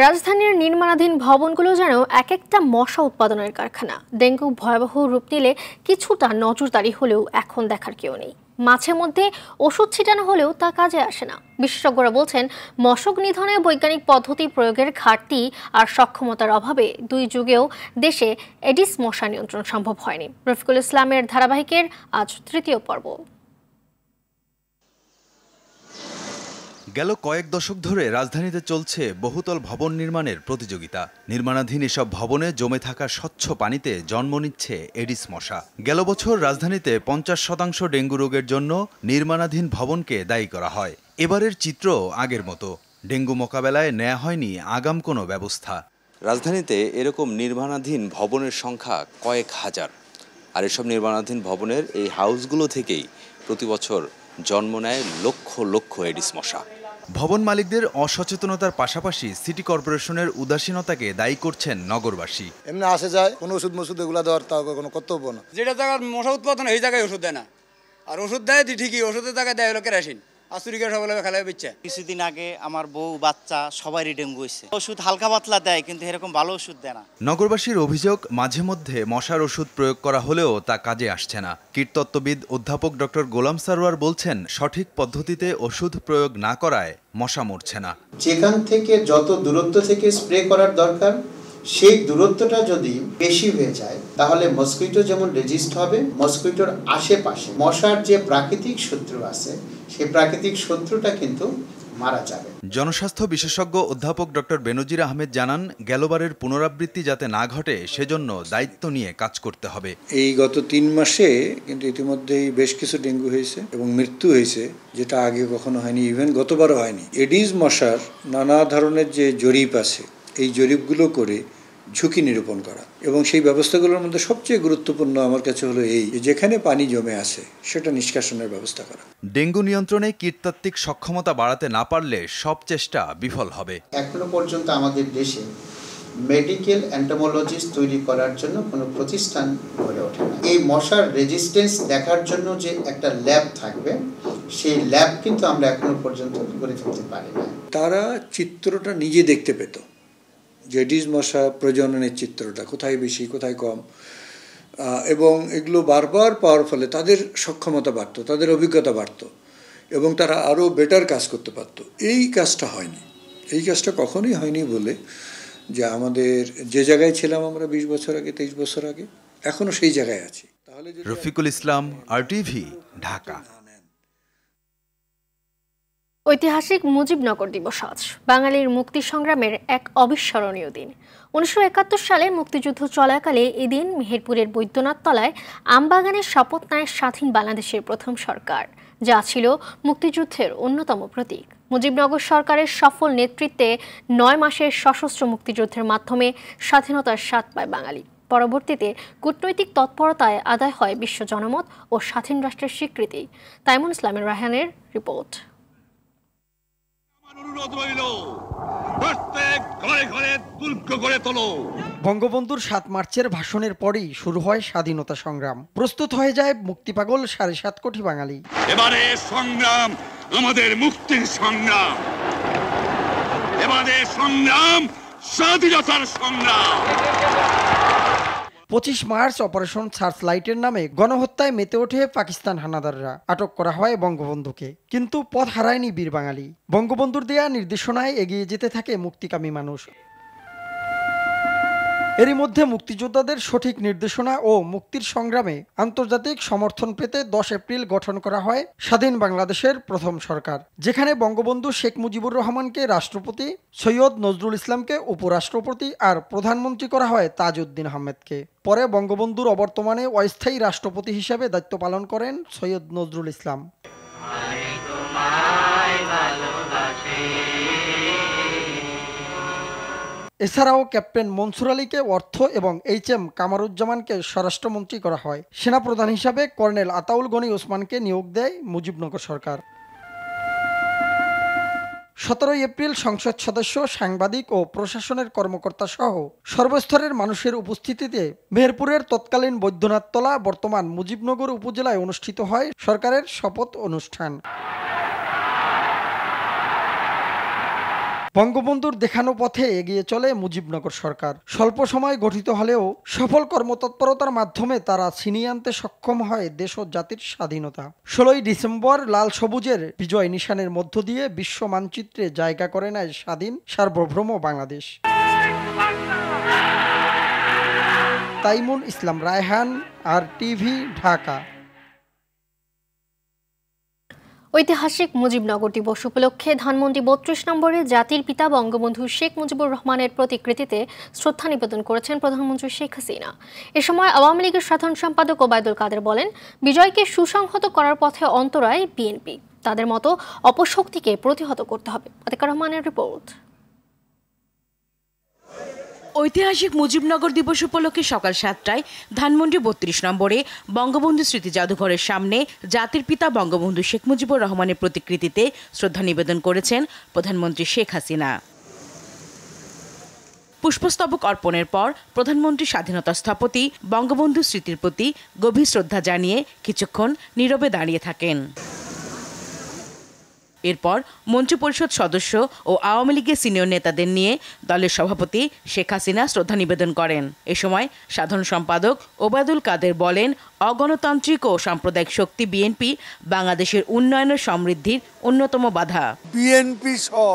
রাজধানীর নির্মাণাধীন ভবনগুলো যেন এক একটা মশা উৎপাদনের কারখানা। ডেঙ্গু ভয়াবহ রূপ নিলে কিছুটা নজরদারি হলেও এখন দেখার কেউ নেই। মাঝে মধ্যে ওষুধ ছিটানো হলেও তা কাজে আসে না। বিশেষজ্ঞরা বলছেন, মশক নিধনে বৈজ্ঞানিক পদ্ধতি প্রয়োগের ঘাটতি আর সক্ষমতার অভাবে দুই যুগেও দেশে এডিস মশা নিয়ন্ত্রণ সম্ভব হয়নি। রফিকুল ইসলামের ধারাবাহিকের আজ তৃতীয় পর্ব। গেল কয়েক দশক ধরে রাজধানীতে চলছে বহুতল ভবন নির্মাণের প্রতিযোগিতা। নির্মাণাধীন এসব ভবনে জমে থাকা স্বচ্ছ পানিতে জন্ম নিচ্ছে এডিস মশা। গেল বছর রাজধানীতে 50% ডেঙ্গু রোগের জন্য নির্মাণাধীন ভবনকে দায়ী করা হয়। এবারের চিত্র আগের মতো। ডেঙ্গু মোকাবেলায় নেওয়া হয়নি আগাম কোনো ব্যবস্থা। রাজধানীতে এরকম নির্মাণাধীন ভবনের সংখ্যা কয়েক হাজার। আর এসব নির্মাণাধীন ভবনের এই হাউসগুলো থেকেই প্রতি বছর জন্ম নেয় লক্ষ লক্ষ এডিস মশা। ভবন মালিকদের অসচেতনতার পাশাপাশি সিটি কর্পোরেশনের উদাসীনতাকে দায়ী করছেন নগরবাসী। এমনি আসে যায় কোনো ওষুধ এগুলো দেওয়ার তা কোনো কর্তব্য না। যেটা জায়গার মশা উৎপাদন এই জায়গায় ওষুধ দেয় না, আর ওষুধ দেয় ঠিকই, ওষুধের জায়গায় দেয় হলো কেরাসিন। কিছুদিন আগে আমার বউ বাচ্চা সবারই ডেঙ্গু হয়েছে। ওষুধ হালকা পাতলা দেয়, কিন্তু এরকম ভালো ওষুধ দেয় না। নগরবাসীর অভিযোগ, মাঝে মধ্যে মশার ওষুধ প্রয়োগ করা হলেও তা কাজে আসছে না। কীটতত্ত্ববিদ অধ্যাপক ডক্টর গোলাম সারোয়ার বলছেন, সঠিক পদ্ধতিতে ওষুধ প্রয়োগ না করায় মশা মরছে না। যেখান থেকে যত দূরত্ব থেকে স্প্রে করার দরকার, সেই দূরত্বটা যদি বেশি হয়ে যায় তাহলে মসকুইটো যেমন রেজিস্ট হবে, মসকুইটোর আশেপাশে মশার যে প্রাকৃতিক শত্রু আছে সেই প্রাকৃতিক শত্রুটা কিন্তু মারা যাবে। জনস্বাস্থ্য বিশেষজ্ঞ অধ্যাপক ডক্টর বেনজির আহমেদ জানান, গেলবারের পুনরাবৃত্তি যাতে না ঘটে সেজন্য দায়িত্ব নিয়ে কাজ করতে হবে। এই গত 3 মাসে কিন্তু ইতিমধ্যেই বেশ কিছু ডেঙ্গু হয়েছে এবং মৃত্যু হয়েছে, যেটা আগে কখনো হয়নি, ইভেন গতবারও হয়নি। এডিস মশার নানা ধরনের যে জরিপ আছে, এই জরিপগুলো করে ঝুঁকি নিরূপণ করা এবং সেই ব্যবস্থাগুলোর মধ্যে সবচেয়ে গুরুত্বপূর্ণ আমার কাছে হলো এই, যেখানে পানি জমে আছে সেটা নিষ্কাশনের ব্যবস্থা করা। ডেঙ্গু নিয়ন্ত্রণে কীটতাত্ত্বিক সক্ষমতা বাড়াতে না পারলে সব চেষ্টা বিফল হবে। এখনো পর্যন্ত আমাদের দেশে মেডিকেল এন্টোমোলজিস্ট তৈরি করার জন্য কোনো প্রতিষ্ঠান গড়ে ওঠে না। এই মশার রেজিস্ট্যান্স দেখার জন্য যে একটা ল্যাব থাকবে, সেই ল্যাব কিন্তু আমরা এখনো পর্যন্ত গড়ে তুলতে পারি না। তারা চিত্রটা নিজে দেখতে পেত, যে এডিস মশা প্রজননের চিত্রটা কোথায় বেশি কোথায় কম, এবং এগুলো বারবার পাওয়ার ফলে তাদের সক্ষমতা বাড়ত, তাদের অভিজ্ঞতা বাড়ত এবং তারা আরও বেটার কাজ করতে পারত। এই কাজটা হয়নি। এই কাজটা কখনোই হয়নি বলে যে আমাদের যে জায়গায় ছিলাম আমরা 20 বছর আগে, 23 বছর আগে, এখনও সেই জায়গায় আছি। তাহলে রফিকুল ইসলাম, RTV, ঢাকা। ঐতিহাসিক মুজিবনগর দিবস আজ বাঙালির মুক্তি সংগ্রামের এক অবিস্মরণীয় দিন। 1971 সালে মুক্তিযুদ্ধ চলাকালে এদিন মেহেরপুরের বৈদ্যনাথ তলায় আমবাগানের শপথ নেয় স্বাধীন বাংলাদেশের প্রথম সরকার, যা ছিল মুক্তিযুদ্ধের অন্যতম প্রতীক। মুজিবনগর সরকারের সফল নেতৃত্বে 9 মাসের সশস্ত্র মুক্তিযুদ্ধের মাধ্যমে স্বাধীনতার স্বাদ পায় বাঙালি। পরবর্তীতে কূটনৈতিক তৎপরতায় আদায় হয় বিশ্ব জনমত ও স্বাধীন রাষ্ট্রের স্বীকৃতি। তাইমুন ইসলামের রায়হানের রিপোর্ট। বঙ্গবন্ধুর 7 মার্চের ভাষণের পরেই শুরু হয় স্বাধীনতা সংগ্রাম। প্রস্তুত হয়ে যায় মুক্তিপাগল 7.5 কোটি বাঙালি। এবারে সংগ্রাম আমাদের মুক্তির সংগ্রাম, এবারে সংগ্রাম স্বাধীনতার সংগ্রাম। 25 মার্চ অপারেশন সার্চ লাইটের নামে গণহত্যায় মেতে ওঠে পাকিস্তান হানাদাররা। আটক করা হয় বঙ্গবন্ধুকে, কিন্তু পথ হারায়নি বীর বাঙালি। বঙ্গবন্ধুর দেয়া নির্দেশনায় এগিয়ে যেতে থাকে মুক্তিকামী মানুষ। এরই মধ্যে মুক্তিযোদ্ধাদের সঠিক নির্দেশনা ও মুক্তির সংগ্রামে আন্তর্জাতিক সমর্থন পেতে 10 এপ্রিল গঠন করা হয় স্বাধীন বাংলাদেশের প্রথম সরকার, যেখানে বঙ্গবন্ধু শেখ মুজিবুর রহমানকে রাষ্ট্রপতি, সৈয়দ নজরুল ইসলামকে উপরাষ্ট্রপতি আর প্রধানমন্ত্রী করা হয় তাজউদ্দিন আহমেদকে। পরে বঙ্গবন্ধুর অবর্তমানে অস্থায়ী রাষ্ট্রপতি হিসেবে দায়িত্ব পালন করেন সৈয়দ নজরুল ইসলাম। এছাড়াও ক্যাপ্টেন মনসুর আলীকে অর্থ এবং HM কামারুজ্জামানকে স্বরাষ্ট্রমন্ত্রী করা হয়। সেনাপ্রধান হিসাবে কর্নেল আতাউল গনি ওসমানকে নিয়োগ দেয় মুজিবনগর সরকার। 17 এপ্রিল সংসদ সদস্য, সাংবাদিক ও প্রশাসনের কর্মকর্তা সহ সর্বস্তরের মানুষের উপস্থিতিতে মেহেরপুরের তৎকালীন বৈদ্যনাথ তলা, বর্তমান মুজিবনগর উপজেলায় অনুষ্ঠিত হয় সরকারের শপথ অনুষ্ঠান। বঙ্গবন্ধুর দেখানো পথে এগিয়ে চলে মুজিবনগর সরকার। স্বল্প সময়ে গঠিত হলেও সফল কর্মতৎপরতার মাধ্যমে তারা ছিনিয়ে আনতে সক্ষম হয় দেশ ও জাতির স্বাধীনতা। 16ই ডিসেম্বর লাল সবুজের বিজয় নিশানের মধ্য দিয়ে বিশ্ব মানচিত্রে জায়গা করে নেয় স্বাধীন সার্বভৌম বাংলাদেশ। তাইমুন ইসলাম রায়হান, RTV, ঢাকা। ঐতিহাসিক মুজিবনগর দিবস উপলক্ষে ধানমন্ডি 32 নম্বরে জাতির পিতা বঙ্গবন্ধু শেখ মুজিবুর রহমানের প্রতিকৃতিতে শ্রদ্ধা নিবেদন করেছেন প্রধানমন্ত্রী শেখ হাসিনা। এ সময় আওয়ামী লীগের সাধারণ সম্পাদক ওবায়দুল কাদের বলেন, বিজয়কে সুসংহত করার পথে অন্তরায় বিএনপি, তাদের মতো অপশক্তিকে প্রতিহত করতে হবে। আতিকা রহমানের রিপোর্ট। ঐতিহাসিক মুজিবনগর দিবস উপলক্ষে সকাল 7টায় ধানমন্ডি 32 নম্বরে বঙ্গবন্ধু স্মৃতি জাদুঘরের সামনে জাতির পিতা বঙ্গবন্ধু শেখ মুজিবুর রহমানের প্রতিকৃতিতে শ্রদ্ধা নিবেদন করেছেন প্রধানমন্ত্রী শেখ হাসিনা। পুষ্পস্তবক অর্পণের পর প্রধানমন্ত্রী স্বাধীনতা স্থপতি বঙ্গবন্ধু স্মৃতির প্রতি গভীর শ্রদ্ধা জানিয়ে কিছুক্ষণ নীরবে দাঁড়িয়ে থাকেন। এরপর মন্ত্রিপরিষদ সদস্য ও আওয়ামী লীগের সিনিয়র নেতাদের নিয়ে দলের সভাপতি শেখ হাসিনা শ্রদ্ধা নিবেদন করেন। এ সময় সাধারণ সম্পাদক ওবায়দুল কাদের বলেন, অগণতান্ত্রিক ও সাম্প্রদায়িক শক্তি বিএনপি বাংলাদেশের উন্নয়ন ও সমৃদ্ধির অন্যতম বাধা। বিএনপি সহ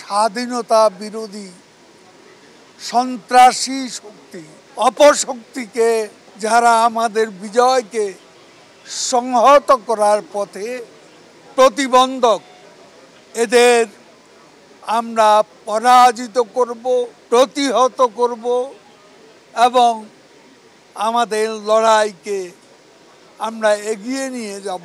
স্বাধীনতা বিরোধী সন্ত্রাসী শক্তি, অপশক্তিকে যারা আমাদের বিজয়কে সংহত করার পথে প্রতিবন্ধক, এদের আমরা পরাজিত করব, প্রতিহত করব এবং আমাদের লড়াইকে আমরা এগিয়ে নিয়ে যাব।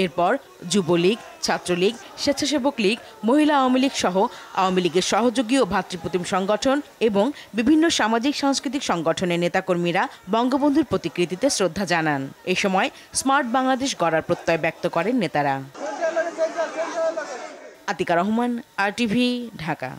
এরপর যুবলীগ, ছাত্রলীগ, স্বেচ্ছাসেবক লীগ, মহিলা আওয়ামী লীগ সহ আওয়ামী লীগের সহযোগী ও ভাতৃপ্রতিম সংগঠন এবং বিভিন্ন সামাজিক সাংস্কৃতিক সংগঠনের নেতাকর্মীরা বঙ্গবন্ধুর প্রতিকৃতিতে শ্রদ্ধা জানান। এ সময় স্মার্ট বাংলাদেশ গড়ার প্রত্যয় ব্যক্ত করেন নেতারা। আতিকা রহমান, RTV, ঢাকা।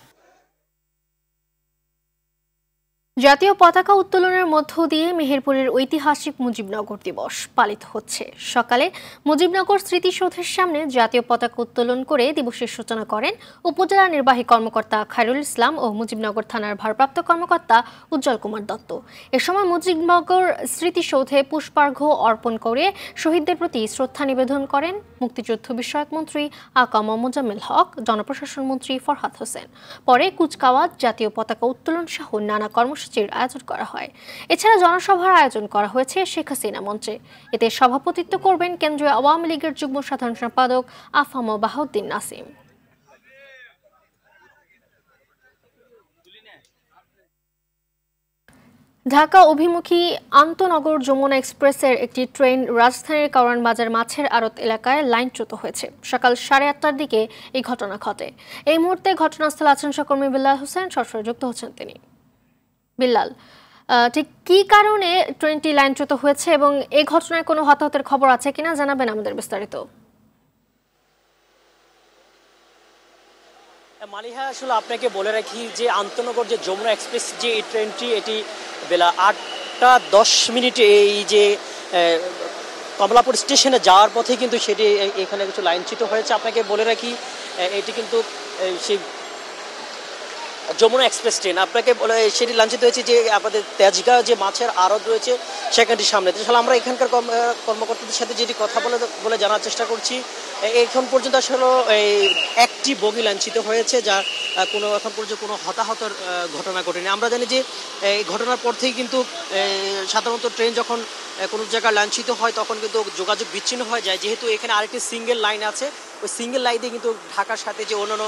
জাতীয় পতাকা উত্তোলনের মধ্য দিয়ে মেহেরপুরের ঐতিহাসিক মুজিবনগর দিবস পালিত হচ্ছে। সকালে মুজিবনগর স্মৃতিসৌধের সামনে জাতীয় পতাকা উত্তোলন করে দিবসের সূচনা করেন উপজেলা নির্বাহী কর্মকর্তা খায়রুল ইসলাম ও মুজিবনগর থানার ভারপ্রাপ্ত কর্মকর্তা উজ্জ্বল কুমার দত্ত। এ সময় মুজিবনগর স্মৃতিসৌধে পুষ্পার্ঘ্য অর্পণ করে শহীদদের প্রতি শ্রদ্ধা নিবেদন করেন মুক্তিযুদ্ধ বিষয়ক মন্ত্রী আকা মোজাম্মেল হক, জনপ্রশাসন মন্ত্রী ফরহাদ হোসেন। পরে কুচকাওয়াজ, জাতীয় পতাকা উত্তোলন সহ নানা কর্মসূচির আয়োজন করা হয়। এছাড়া জনসভার আয়োজন করা হয়েছে শেখ হাসিনা মঞ্চে। এতে সভাপতিত্ব করবেন কেন্দ্রীয় আওয়ামী লীগের যুগ্ম সাধারণ সম্পাদক আফাম বাহাউদ্দিন নাসিম। ঢাকা অভিমুখী আন্তনগর যমুনা এক্সপ্রেসের একটি ট্রেন রাজধানীর কারওয়ান বাজার মাছের আড়ত এলাকায় লাইনচ্যুত হয়েছে। সকাল 8:30টার দিকে এই ঘটনা ঘটে। এই মুহূর্তে ঘটনাস্থলে আছেন সহকর্মী বিল্লাল হোসেন, সরাসরি যুক্ত হচ্ছেন তিনি। বিল্লাল, ঠিক কি কারণে ট্রেনটি লাইনচ্যুত হয়েছে এবং এই ঘটনায় কোনো হতাহতের খবর আছে কিনা জানাবেন আমাদের বিস্তারিত। মালিহা, আসলে আপনাকে বলে রাখি যে আন্তনগর যে যমুনা এক্সপ্রেস যে এই ট্রেনটি, এটি বেলা 8:10 এই যে কমলাপুর স্টেশনে যাওয়ার পথে কিন্তু সেটি এখানে কিছু লাইনচ্যুত হয়েছে। আপনাকে বলে রাখি এটি কিন্তু সেই যমুনা এক্সপ্রেস ট্রেন, আপনাকে সেটি লাঞ্ছিত হয়েছে যে আমাদের তেজগাঁও যে মাছের আড়ত রয়েছে সেখানটির সামনে। তাহলে আমরা এখানকার কর্মকর্তাদের সাথে যেটি কথা বলে জানার চেষ্টা করছি, এখন পর্যন্ত আসলে একটি বগি লাঞ্ছিত হয়েছে, যা এখন পর্যন্ত কোনো হতাহতের ঘটনা ঘটেনি। আমরা জানি যে এই ঘটনার পর থেকেই কিন্তু সাধারণত ট্রেন যখন কোনো জায়গায় লাঞ্ছিত হয় তখন কিন্তু যোগাযোগ বিচ্ছিন্ন হয়ে যায়। যেহেতু এখানে আরেকটি সিঙ্গেল লাইন আছে, ওই সিঙ্গেল লাইনে কিন্তু ঢাকার সাথে যে অন্যান্য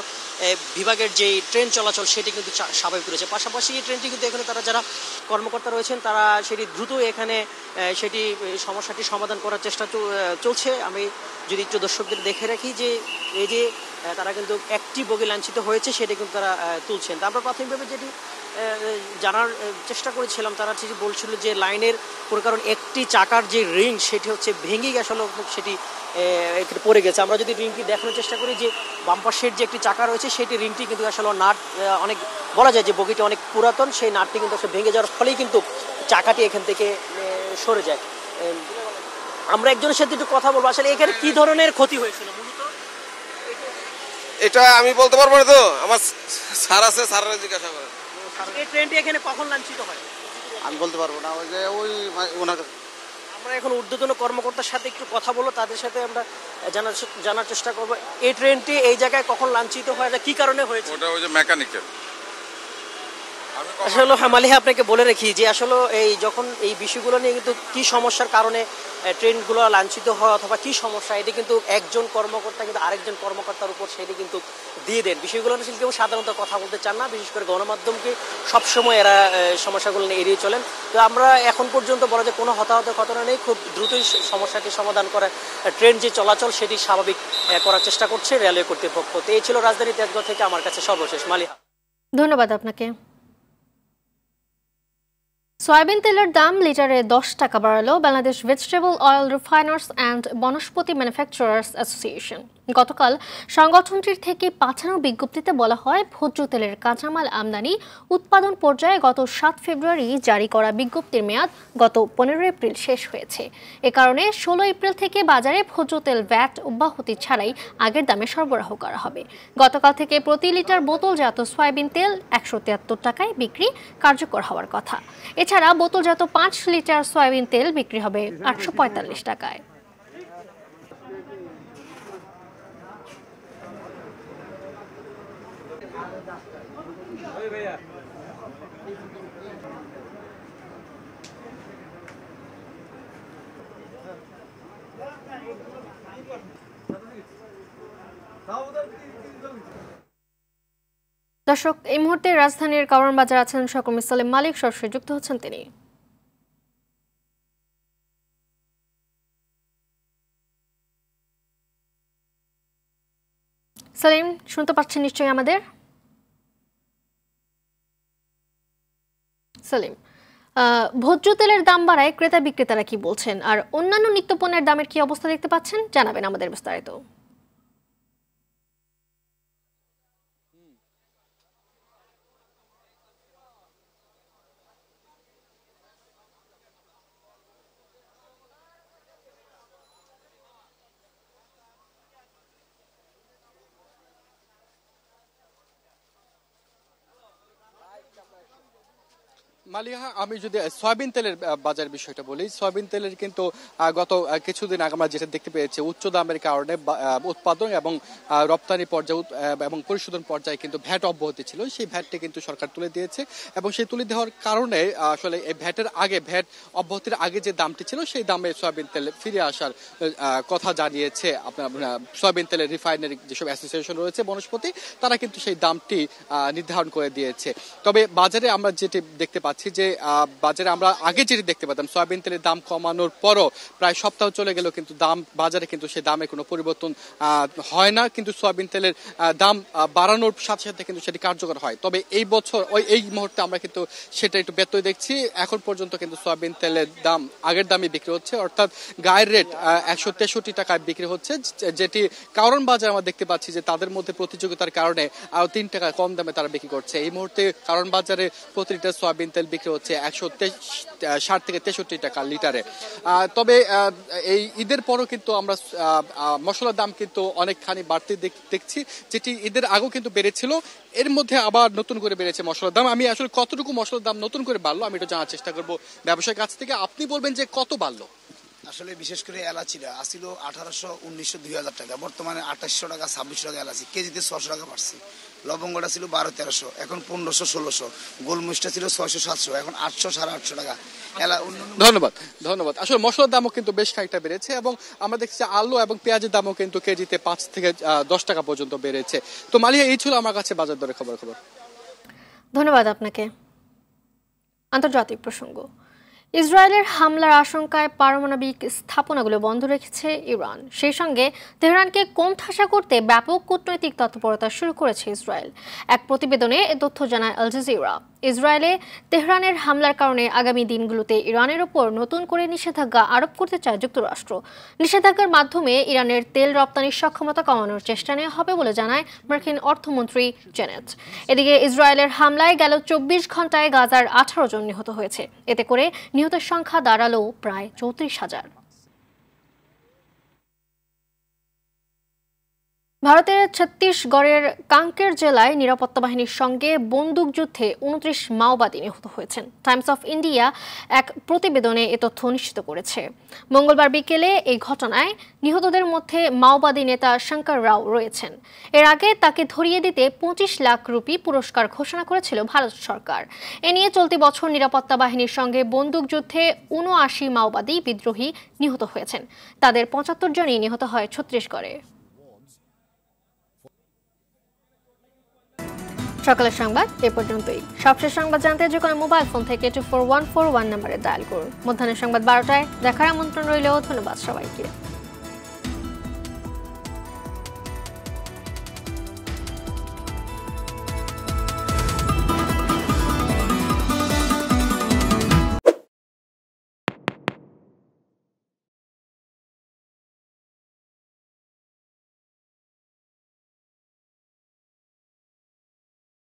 বিভাগের যে ট্রেন চলাচল সেটি কিন্তু স্বাভাবিক রয়েছে। পাশাপাশি এই ট্রেনটি কিন্তু এখানে তারা যারা কর্মকর্তা রয়েছেন তারা সেটি দ্রুত এখানে সেটি সমস্যাটি সমাধান করার চেষ্টা চলছে। আমি যদি একটু দর্শকদের দেখে রাখি যে এই যে তারা কিন্তু একটি বগি লাঞ্ছিত হয়েছে সেটি কিন্তু তারা তুলছেন। আমরা প্রাথমিকভাবে যেটি জানার চেষ্টা করেছিলাম, তারা ঠিক বলছিল যে লাইনের কোনো কারণ একটি চাকার যে রিং সেটি হচ্ছে ভেঙে গেছে, সেটি এখানে পড়ে গেছে। আমরা যদি রিংটি দেখানোর চেষ্টা করি যে বাম পাশের যে একটি চাকা রয়েছে সেটি রিংটি কিন্তু আসলে নাট অনেক বলা যায় যে বগিটি অনেক পুরাতন, সেই নাটটি কিন্তু আসলে ভেঙে যাওয়ার ফলেই কিন্তু চাকাটি এখান থেকে সরে যায়। আমরা একজনের সাথে একটু কথা বলবো, আসলে এখানে কি ধরনের ক্ষতি হয়েছিল মূলত? এটা আমি বলতে পারবো না, তো আমার স্যার আছে, স্যারের জিজ্ঞাসা করেন। এই ট্রেনটি এখানে কখন লাঞ্ছিত হয়? আমি বলতে পারবো না, ওই যে ওই ওনার। আমরা এখন ঊর্ধ্বতন কর্মকর্তার সাথে একটু কথা বলবো, তাদের সাথে আমরা জানার চেষ্টা করবো এই ট্রেনটি এই জায়গায় কখন লাঞ্ছিত হয়, কি কারণে হয়েছে। ওটা ওই যে মেকানিক্যাল। আসলে মালিহা আপনাকে বলে রাখি যে আসলে এই যখন এই বিষয়গুলো নিয়ে কিন্তু কি সমস্যার কারণে ট্রেনগুলো লাঞ্ছিত হয় অথবা কি সমস্যা, এটি কিন্তু একজন কর্মকর্তা কিন্তু আরেকজন কর্মকর্তার উপর সেটি কিন্তু দিয়ে দেন। বিষয়গুলো নিয়ে কেউ সাধারণত কথা বলতে চান না, বিশেষ করে গণমাধ্যমকে সবসময় এরা সমস্যাগুলো নিয়ে এড়িয়ে চলেন। তো আমরা এখন পর্যন্ত বলা যায় কোনো হতাহতের ঘটনা নেই, খুব দ্রুতই সমস্যাটি সমাধান করে ট্রেন যে চলাচল সেটি স্বাভাবিক করার চেষ্টা করছে রেলওয়ে কর্তৃপক্ষ। তো এই ছিল রাজধানী তেজগাঁও থেকে আমার কাছে সর্বশেষ। মালিহা, ধন্যবাদ আপনাকে। সয়াবিন তেলের দাম লিটারে 10 টাকা বাড়ালো Bangladesh vegetable oil refiners and Vanaspati manufacturers association. গতকাল সংগঠনটির থেকে পাঠানো বিজ্ঞপ্তিতে বলা হয়, ভোজ্য তেলের কাঁচামাল আমদানি উৎপাদন পর্যায়ে গত 7 ফেব্রুয়ারি জারি করা বিজ্ঞপ্তির মেয়াদ গত 15 এপ্রিল শেষ হয়েছে। এ কারণে 16 এপ্রিল থেকে বাজারে ভোজ্য তেল ভ্যাট অব্যাহতি ছাড়াই আগের দামে সরবরাহ করা হবে। গতকাল থেকে প্রতি লিটার বোতলজাত সয়াবিন তেল 173 টাকায় বিক্রি কার্যকর হওয়ার কথা। এছাড়া বোতলজাত 5 লিটার সয়াবিন তেল বিক্রি হবে 845 টাকায়। দর্শক, এই মুহূর্তে রাজধানীর কারওয়ান বাজার আছেন সকর্মী সালেম মালিক, সরাসরি যুক্ত হচ্ছেন তিনি। সালিম, শুনতে পাচ্ছেন নিশ্চয়ই আমাদের? সালিম, ভোজ্য তেলের দাম বাড়ায় ক্রেতা বিক্রেতারা কি বলছেন, আর অন্যান্য নিত্যপণ্যের দামের কি অবস্থা দেখতে পাচ্ছেন, জানাবেন আমাদের বিস্তারিত। মালিহা, আমি যদি সয়াবিন তেলের বাজার বিষয়টা বলি, সয়াবিন তেলের কিন্তু গত কিছুদিন আগে আমরা যেটা দেখতে পেয়েছি, উচ্চ দামের কারণে উৎপাদন এবং রপ্তানি পর্যায়ে এবং পরিশোধন পর্যায়ে কিন্তু ভ্যাট অব্যাহতি ছিল। সেই ভ্যাটটি কিন্তু সরকার তুলে দিয়েছে এবং সেই তুলে দেওয়ার কারণে আসলে এই ভ্যাটের আগে, ভ্যাট অব্যাহতির আগে যে দামটি ছিল সেই দামে সয়াবিন তেল ফিরে আসার কথা জানিয়েছে আপনার সয়াবিন তেলের রিফাইনারি যেসব অ্যাসোসিয়েশন রয়েছে বনস্পতি, তারা কিন্তু সেই দামটি নির্ধারণ করে দিয়েছে। তবে বাজারে আমরা যেটি দেখতে পাচ্ছি যে বাজারে আমরা আগে যেটি দেখতে পেতাম, সয়াবিন তেলের দাম কমানোর পরও প্রায় সপ্তাহ চলে গেল কিন্তু দাম বাজারে কিন্তু সেই দামে কোনো পরিবর্তন হয় না, কিন্তু সয়াবিন তেলের দাম বাড়ানোর সাথে সাথে কিন্তু সেটি কার্যকর হয়। তবে এই বছর এই মুহূর্তে আমরা কিন্তু সেটা একটু ব্যত্যয় দেখছি। এখন পর্যন্ত কিন্তু সয়াবিন তেলের দাম আগের দামে বিক্রি হচ্ছে, অর্থাৎ গায়ের রেট 163 টাকায় বিক্রি হচ্ছে, যেটি কারওয়ান বাজার আমরা দেখতে পাচ্ছি যে তাদের মধ্যে প্রতিযোগিতার কারণে আরো 3 টাকা কম দামে তারা বিক্রি করছে। এই মুহূর্তে কারওয়ান বাজারে প্রতি লিটার সয়াবিন তেল বিক্রি হচ্ছে 160 থেকে 63 টাকা লিটারে। তবে এই ঈদের পরও কিন্তু আমরা মশলার দাম কিন্তু অনেকখানি বাড়তে দেখছি, যেটি ঈদের আগেও কিন্তু বেড়েছিল, এর মধ্যে আবার নতুন করে বেড়েছে মশলার দাম। আমি আসলে কতটুকু মশলার দাম নতুন করে বাড়লো আমি এটা জানার চেষ্টা করবো ব্যবসায়ীর কাছ থেকে। আপনি বলবেন যে কত বাড়লো? আসলে বিশেষ করে এলাচিরা আসছিল 1800, 1900, 2000 টাকা, বর্তমানে 2800 টাকা, 2600 টাকা এলাচি কেজিতে 600 টাকা বাড়ছে। লবঙ্গটা ছিল 1200-1300, এখন 1500-1600। গোলমরিচটা ছিল 600-700, এখন 800, 850 টাকা। ধন্যবাদ। আসলে মশলার দামও কিন্তু বেশ খানিকটা বেড়েছে এবং আমরা দেখছি আলু এবং পেঁয়াজের দামও কিন্তু কেজিতে 5 থেকে 10 টাকা পর্যন্ত বেড়েছে। তো মালিয়া, এই ছিল আমার কাছে বাজার দরের খবর। ধন্যবাদ আপনাকে। আন্তর্জাতিক প্রসঙ্গ, ইসরায়েলের হামলার আশঙ্কায় পারমাণবিক স্থাপনাগুলো বন্ধ রেখেছে ইরান। সেই সঙ্গে তেহরানকে কোণঠাসা করতে ব্যাপক কূটনৈতিক তৎপরতা শুরু করেছে ইসরায়েল। এক প্রতিবেদনে এ তথ্য জানায় আল জাজিরা। ইসরায়েলে তেহরানের হামলার কারণে আগামী দিনগুলোতে ইরানের ওপর নতুন করে নিষেধাজ্ঞা আরোপ করতে চায় যুক্তরাষ্ট্র। নিষেধাজ্ঞার মাধ্যমে ইরানের তেল রপ্তানির সক্ষমতা কমানোর চেষ্টা নেওয়া হবে বলে জানায় মার্কিন অর্থমন্ত্রী জেনেট। এদিকে ইসরায়েলের হামলায় গেল 24 ঘন্টায় গাজার 18 জন নিহত হয়েছে। এতে করে নিহতের সংখ্যা দাঁড়ালো প্রায় 34,000। ভারতের ছত্তিশগড়ের কাঙ্কের জেলায় নিরাপত্তা বাহিনীর সঙ্গে বন্দুকযুদ্ধে ২৯ মাওবাদী নিহত হয়েছেন। টাইমস অফ ইন্ডিয়া এক প্রতিবেদনে এ তথ্য নিশ্চিত করেছে। মঙ্গলবার বিকেলে এই ঘটনায় নিহতদের মধ্যে মাওবাদী নেতা শঙ্কর রাও রয়েছেন। এর আগে তাকে ধরিয়ে দিতে ২৫ লাখ রুপি পুরস্কার ঘোষণা করেছিল ভারত সরকার। এ নিয়ে চলতি বছর নিরাপত্তা বাহিনীর সঙ্গে বন্দুকযুদ্ধে ৭৯ মাওবাদী বিদ্রোহী নিহত হয়েছেন। তাদের ৭৫ জনই নিহত হয় ছত্তিশগড়ে। সকালের সংবাদ এ পর্যন্তই। সবশেষ সংবাদ জানতে যে কোনো মোবাইল ফোন থেকে 24141 নম্বরে ডায়াল করুন। মধ্যাহ্নের সংবাদ ১২টায় দেখার আমন্ত্রণ রইল। ধন্যবাদ সবাইকে।